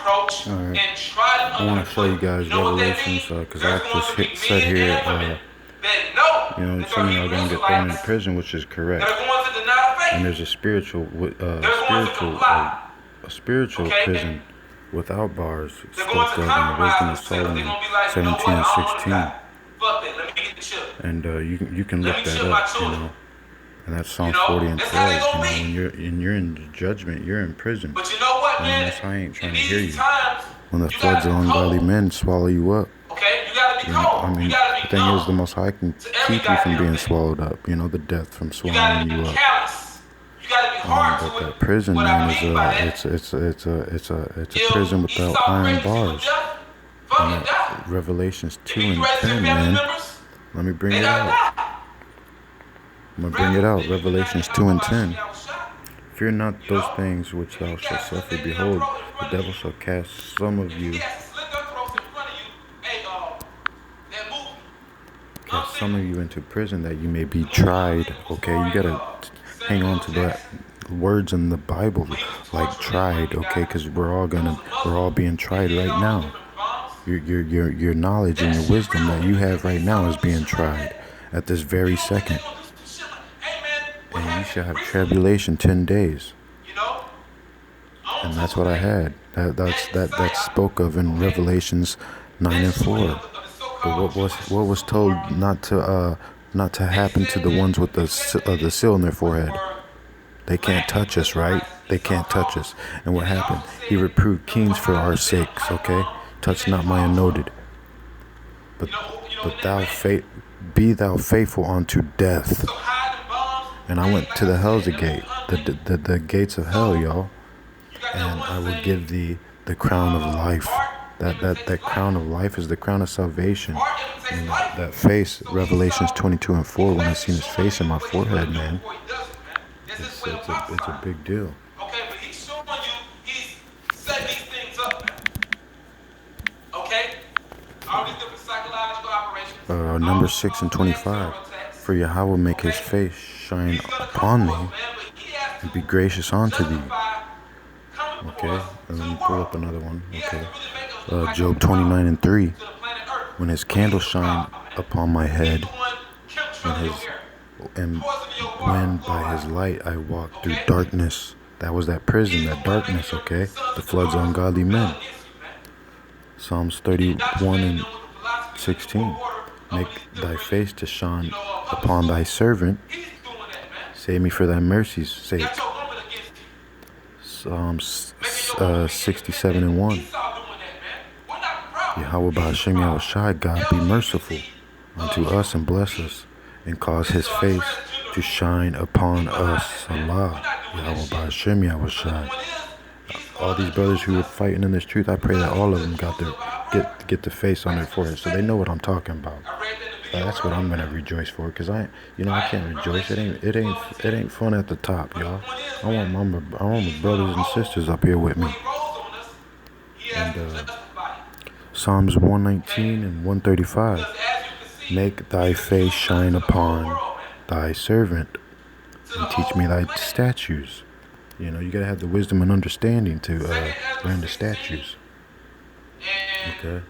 Alright, I want to show you guys Revelations, because I just said here, some of y'all gonna get thrown into prison, which is correct. And there's a spiritual prison without bars, spoke of in the Wisdom of Solomon 17 and 16. And you can look that up, and that's Psalm 40 and 12. When you're in judgment, you're in prison. And that's I ain't trying to hear you. When the floods of ungodly men swallow you up. The thing is, the Most High can keep you from being swallowed up. The death from swallowing you up. But that prison, man, is it's a prison without iron bars. And Revelations 2 and 10, man. Let me bring it out. I'm gonna bring it out. Revelations 2 and 10. Fear not those things which thou shalt suffer. Behold, the devil shall cast some of you into prison, that you may be tried. Okay, you gotta hang on to that words in the Bible, like tried. Okay, because we're all being tried right now. Your knowledge and your wisdom that you have right now is being tried at this very second. And you shall have tribulation 10 days. And that's what I had. That spoke of in Revelations 9 and 4. But what was told not to happen to the ones with the seal in their forehead? They can't touch us, right? They can't touch us. And what happened? He reproved kings for our sakes. Okay, touch not my anointed. But be thou faithful unto death. And I went to the hell's gate, the gates of hell, y'all. And I will give thee the crown of life. That crown of life is the crown of salvation. And that face, Revelations 22 and 4, when I seen his face in my forehead, man, it's a big deal. Number 6 and 25. For Yahweh will make his face shine upon thee and be gracious unto thee. Okay, and let me pull up another one. Okay, Job 29 and 3. When his candle shine upon my head, and when by his light I walk through darkness. That was that prison, that darkness. Okay, the floods of ungodly men. Psalms 31 and 16. Make thy face to shine upon thy servant. Save me for thy mercy's sake. Psalms 67 and 1. Yahweh Ba'ashem Yahushai, God be merciful unto us and bless us, and cause his face to shine upon us. Allah. Yahweh Ba'ashem Yahushai. All these brothers who are fighting in this truth, I pray that all of them get the face on their forehead, so they know what I'm talking about. That's what I'm gonna rejoice for, cause I can't rejoice. It ain't fun at the top, y'all. I want my brothers and sisters up here with me. And Psalms 119 and 135. Make thy face shine upon thy servant, and teach me thy statutes. You gotta have the wisdom and understanding to learn the statutes. Okay.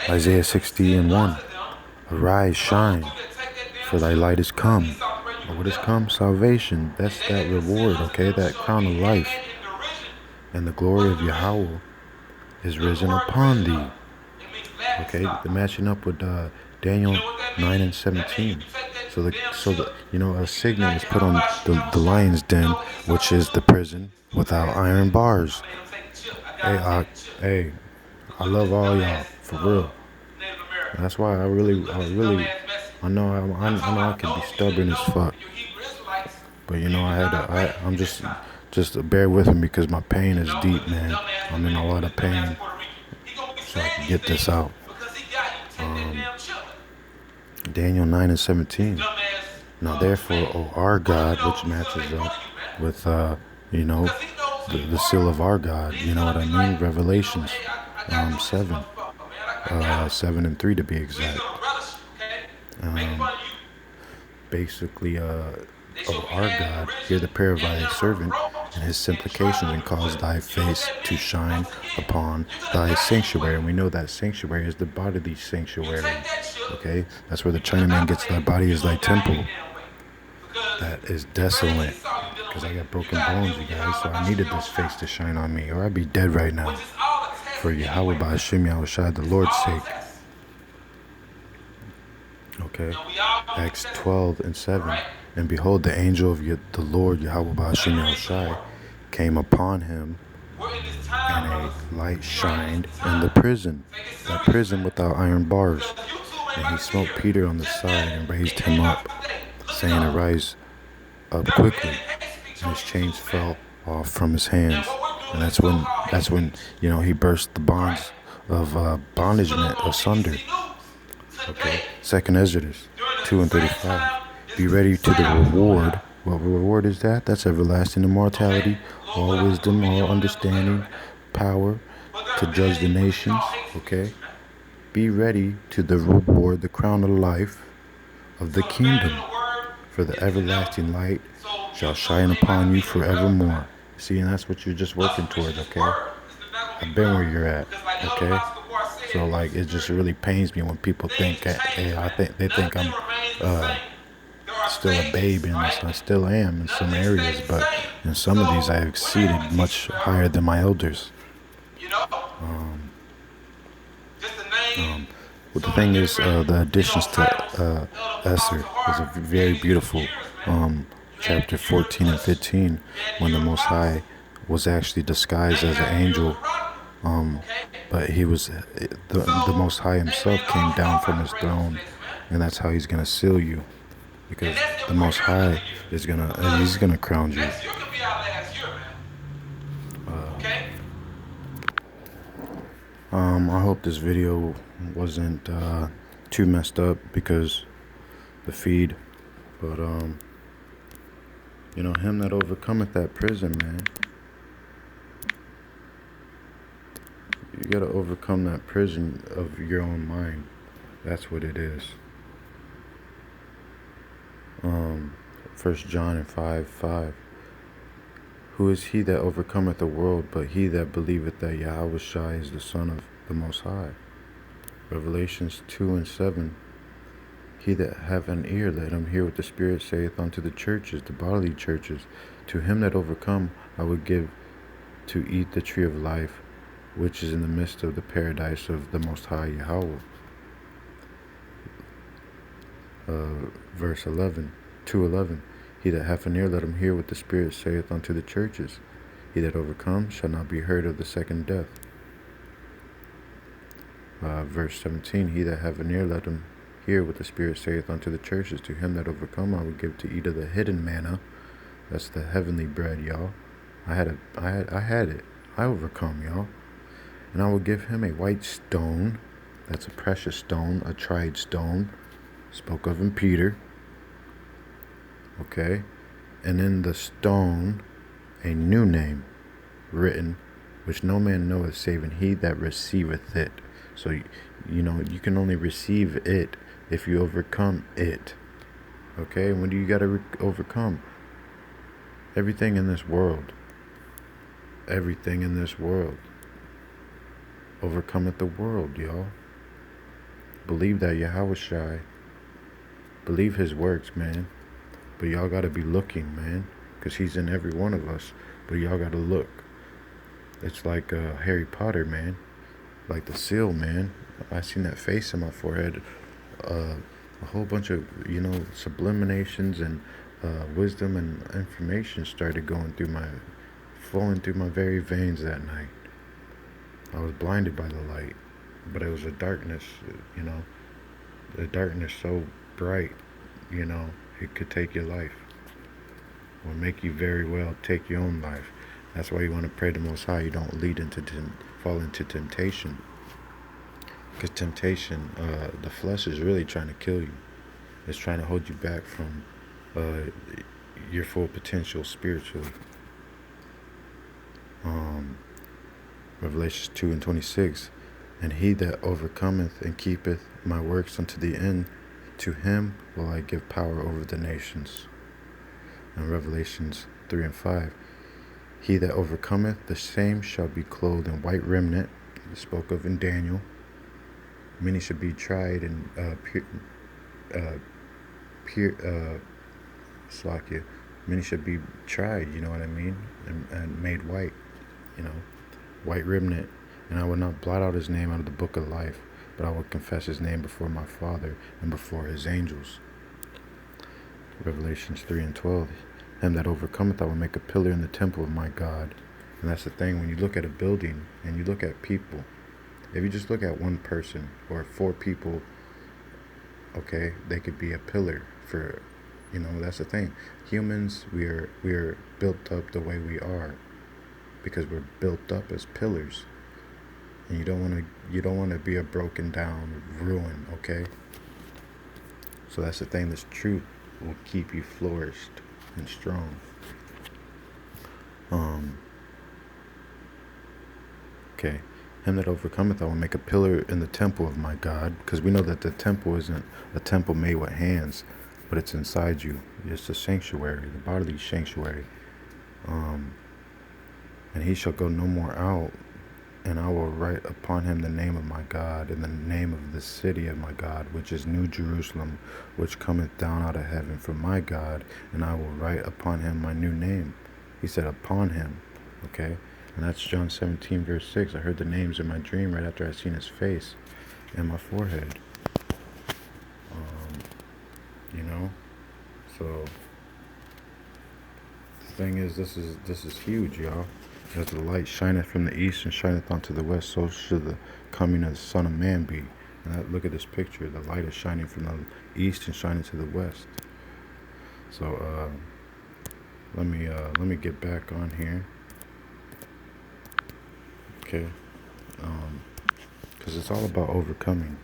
Isaiah 60 and 1. Arise, shine, for thy light is come. What is come? Salvation. That's that reward, okay? That crown of life. And the glory of Yahweh is risen upon thee. Okay, they're matching up with Daniel 9 and 17. So a signal is put on the lion's den, which is the prison without iron bars. Hey, I love all y'all, for real. That's why I know I can be stubborn as fuck. But I'm just bear with me, because my pain is deep, man. I'm in a lot of pain, so I can get this out. Daniel 9 and 17. Now therefore, O our God, which matches up with the seal of our God. You know what I mean? Revelations 7 and 3 to be exact. Basically, O our God, hear the prayer of thy servant, and his supplications, and cause thy face to shine upon thy sanctuary. And we know that sanctuary is the bodily sanctuary. Okay? That's where the Chinaman gets thy body is thy temple. That is desolate. Because I got broken bones, you guys. So I needed this face to shine on me, or I'd be dead right now. For Yahweh Ba'Hashem Yahushai, the Lord's sake. Okay? Acts 12:7. And behold, the angel of the Lord Yahweh Ba'Hashem Yahushai came upon him, and a light shined in the prison, that prison without iron bars. And he smote Peter on the side and raised him up, saying, Arise up quickly. And his chains fell off from his hands. And that's when he burst the bonds of bondagement asunder. Okay. 2nd Ezra 2:35. Be ready to the reward. What reward is that? That's everlasting immortality, all wisdom, all understanding, power to judge the nations. Okay. Be ready to the reward, the crown of life of the kingdom. For the everlasting light shall shine upon you forevermore. See, and that's what you're just working towards, okay? I've been where you're at, okay? So, like, it just really pains me when people think, hey, they think I'm still a babe in this. I still am in some areas, but in some of these I've exceeded much higher than my elders. But the thing is, the additions to Esther is a very beautiful chapter 14 and 15, when the Most High was actually disguised as an angel, but he was the Most High himself came down from his throne, and that's how he's gonna seal you, because the Most High is he's gonna crown you. I hope this video wasn't too messed up because the feed, but him that overcometh that prison, man. You gotta overcome that prison of your own mind. That's what it is. 1 John 5:5. Who is he that overcometh the world, but he that believeth that Yahweh Shai is the Son of the Most High? Revelations 2:7. He that hath an ear, let him hear what the Spirit saith unto the churches, the bodily churches. To him that overcome, I will give to eat the tree of life, which is in the midst of the paradise of the Most High Yahweh. Verse 2:11. He that hath an ear, let him hear what the Spirit saith unto the churches. He that overcomes shall not be hurt of the second death. Verse 17. He that hath an ear, let him hear what the Spirit saith unto the churches. To him that overcome, I will give to eat of the hidden manna. That's the heavenly bread, y'all. I had it. I overcome, y'all. And I will give him a white stone. That's a precious stone, a tried stone. Spoke of in Peter. Okay. And in the stone, a new name written, which no man knoweth, saving he that receiveth it. So, you can only receive it if you overcome it. Okay? When do you got to overcome? Everything in this world. Everything in this world. Overcometh the world, y'all. Believe that Yahweh Shai. Believe his works, man. But y'all got to be looking, man. Because he's in every one of us. But y'all got to look. It's like Harry Potter, man. Like the seal, man. I seen that face in my forehead. A whole bunch of, subliminations and wisdom and information started flowing through my very veins that night. I was blinded by the light, but it was a darkness, the darkness so bright, it could take your life, or make you very well take your own life. That's why you want to pray the Most High. You don't fall into temptation, because temptation, the flesh is really trying to kill you. It's trying to hold you back from your full potential spiritually. Revelations 2:26. And he that overcometh and keepeth my works unto the end, to him will I give power over the nations. And Revelations 3:5. He that overcometh, the same shall be clothed in white remnant. He spoke of in Daniel. Many should be tried and Slakia. Many should be tried, you know what I mean, and made white, you know, white remnant. And I will not blot out his name out of the book of life, but I will confess his name before my Father and before his angels. Revelations 3:12. Him that overcometh, I will make a pillar in the temple of my God. And that's the thing, when you look at a building and you look at people, if you just look at one person or 4 people, okay, they could be a pillar for, you know, that's the thing. Humans, we are built up the way we are because we're built up as pillars. And you don't want to be a broken down ruin, okay? So that's the thing, this truth will keep you flourished and strong. Okay. Him that overcometh, I will make a pillar in the temple of my God. Because we know that the temple isn't a temple made with hands, but it's inside you. It's a sanctuary, the bodily sanctuary. And he shall go no more out, and I will write upon him the name of my God, and the name of the city of my God, which is New Jerusalem, which cometh down out of heaven from my God, and I will write upon him my new name. He said upon him, okay? And that's John 17, verse 6. I heard the names in my dream right after I seen his face and my forehead. You know? So, the thing is, this is huge, y'all. As the light shineth from the east and shineth unto the west, so should the coming of the Son of Man be. And look at this picture. The light is shining from the east and shining to the west. So, let me get back on here. Okay, because it's all about overcoming.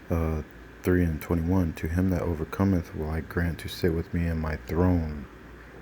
3:21. To him that overcometh will I grant to sit with me in my throne,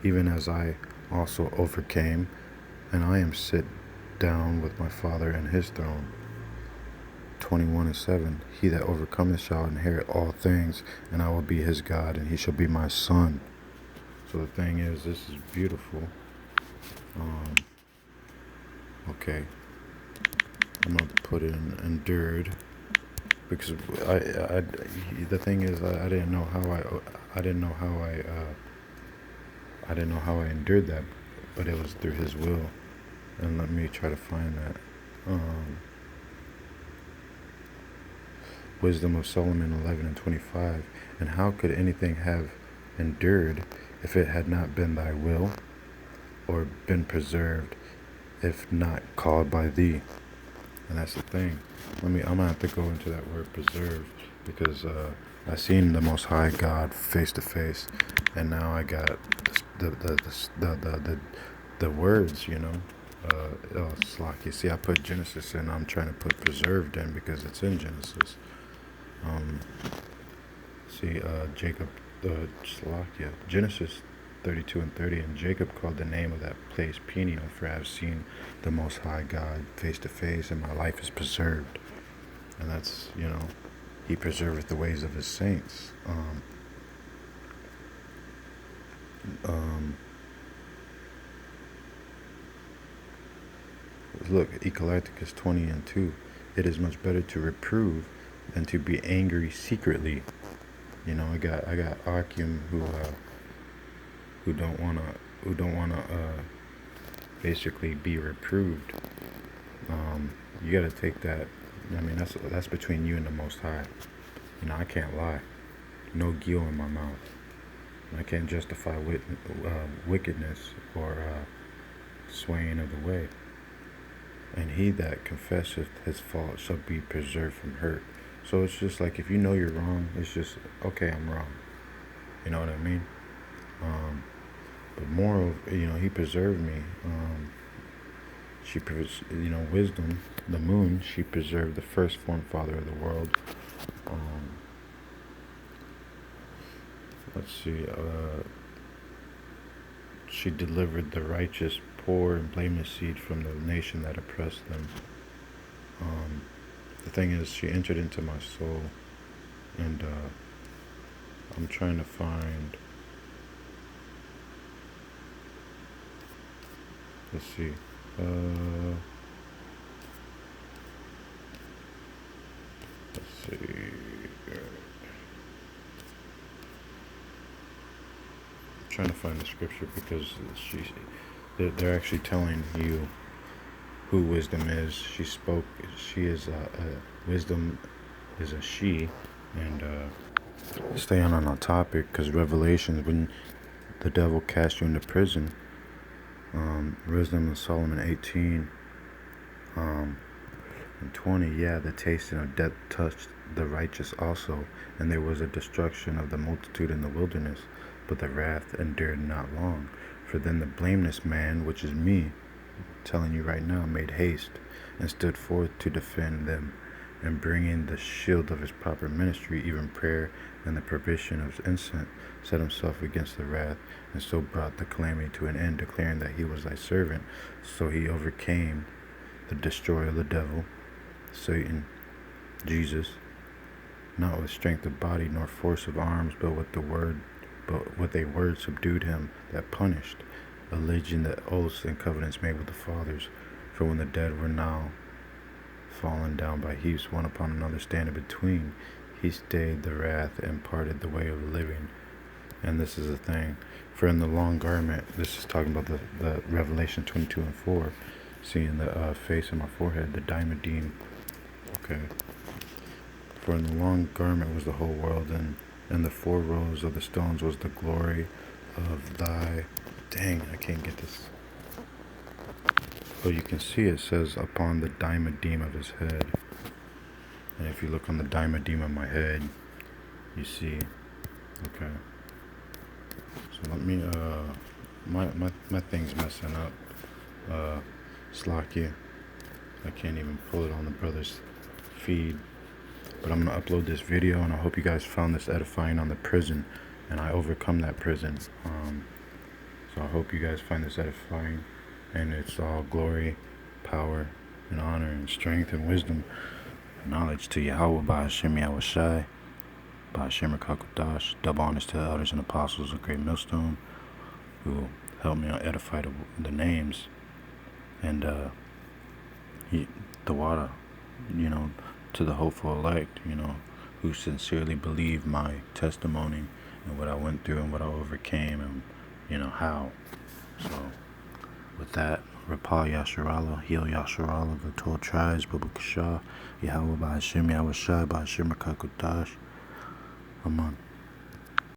even as I also overcame, and I am sit down with my Father in his throne. 21:7. He that overcometh shall inherit all things, and I will be his God, and he shall be my son. So the thing is, this is beautiful. Okay, I'm gonna put in endured, because the thing is, I didn't know how I endured that, but it was through his will. And let me try to find that. Wisdom of Solomon 11:25. And how could anything have endured if it had not been thy will, or been preserved if not called by thee? And that's the thing. I'm gonna have to go into that word preserved, because I seen the Most High God face to face, and now I got the words, you know. Slack. You see, I put Genesis in. I'm trying to put preserved in because it's in Genesis. Jacob, Slakia, Genesis 32:30, and Jacob called the name of that place Peniel, for I have seen the Most High God face to face, and my life is preserved. And that's, you know, he preserveth the ways of his saints. Look, Eclecticus 20:2. It is much better to reprove than to be angry secretly. You know, I got Archium who don't wanna basically be reproved. You gotta take that. I mean, that's between you and the Most High. You know, I can't lie. No guile in my mouth. I can't justify wickedness or swaying of the way. And he that confesseth his fault shall be preserved from hurt. So it's just like, if you know you're wrong, it's just, okay, I'm wrong. You know what I mean? But moral, you know, he preserved me. Wisdom, the moon, she preserved the firstborn father of the world. Let's see. She delivered the righteous, poor, and blameless seed from the nation that oppressed them. The thing is, she entered into my soul, and I'm trying to find. Let's see. Let's see. I'm trying to find the scripture because they're actually telling you who wisdom is. She spoke. She is wisdom is a she, and staying on our topic because Revelations, when the devil cast you into prison, wisdom of Solomon 18 and 20. Yeah, the tasting of death touched the righteous also, and there was a destruction of the multitude in the wilderness, but the wrath endured not long. For then the blameless man, which is me, telling you right now, made haste and stood forth to defend them, and bringing the shield of his proper ministry, even prayer and the provision of incense, set himself against the wrath, and so brought the calamity to an end, declaring that he was thy servant. So he overcame the destroyer of the devil, Satan, Jesus, not with strength of body nor force of arms, but with a word subdued him that punished, alleging the oaths and covenants made with the fathers. For when the dead were now fallen down by heaps, one upon another standing between, he stayed the wrath and parted the way of the living. And this is the thing. For in the long garment, this is talking about the Revelation 22 and 4, seeing the face on my forehead, the diadem. Okay. For in the long garment was the whole world, and the 4 rows of the stones was the glory of thy... Dang, I can't get this. But you can see it says upon the diadem of his head. And if you look on the diadem of my head, you see. Okay. So let me, my thing's messing up. Slack you. I can't even pull it on the brother's feed. But I'm going to upload this video, and I hope you guys found this edifying on the prison, and I overcome that prison. So I hope you guys find this edifying, and it's all glory, power, and honor, and strength, and wisdom, and knowledge to Yahweh by Hashem Yahushai, by Hashem Kakodash. Double honors to the elders and apostles of Great Millstone, who helped me edify the names, and the water, to the hopeful elect, who sincerely believe my testimony and what I went through and what I overcame, and how. So with that, Rapal Yasharala, Heal Yasharala, the 12 tribes, Babakashah, Yahweh by Hashem Yahushai, by Hashem Kakodash. Amen.